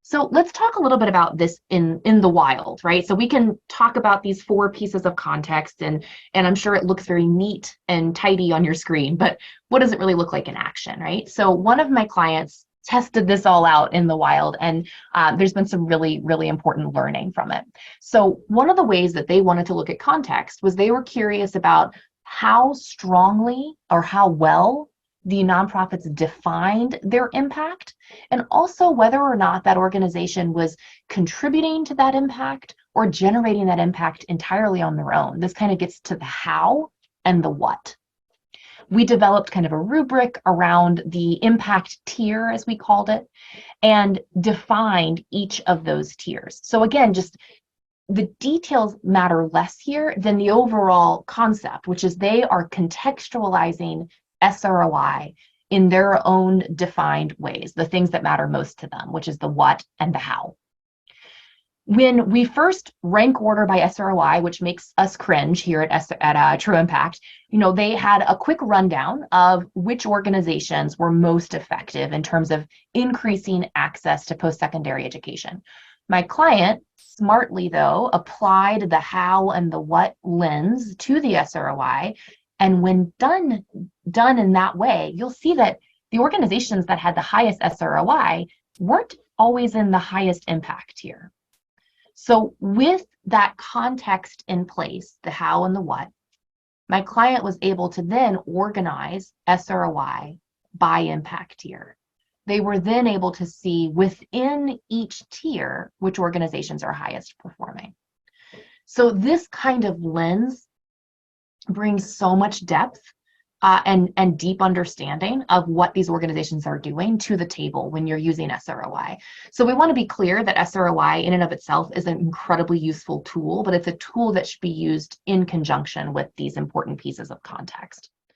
So let's talk a little bit about this in the wild, right? So we can talk about these 4 pieces of context, and I'm sure it looks very neat and tidy on your screen, but what does it really look like in action, right? So one of my clients tested this all out in the wild, and there's been some really, really important learning from it. So one of the ways that they wanted to look at context was they were curious about how strongly or how well the nonprofits defined their impact, and also whether or not that organization was contributing to that impact or generating that impact entirely on their own. This kind of gets to the how and the what. We developed kind of a rubric around the impact tier, as we called it, and defined each of those tiers. So again, just the details matter less here than the overall concept, which is they are contextualizing SROI in their own defined ways, the things that matter most to them, which is the what and the how. When we first rank order by SROI, which makes us cringe here at True Impact, they had a quick rundown of which organizations were most effective in terms of increasing access to post-secondary education. My client, smartly though, applied the how and the what lens to the SROI. And when done in that way, you'll see that the organizations that had the highest SROI weren't always in the highest impact tier. So with that context in place, the how and the what, my client was able to then organize SROI by impact tier. They were then able to see within each tier which organizations are highest performing. So this kind of lens brings so much depth and deep understanding of what these organizations are doing to the table when you're using SROI. So we want to be clear that SROI in and of itself is an incredibly useful tool, but it's a tool that should be used in conjunction with these important pieces of context.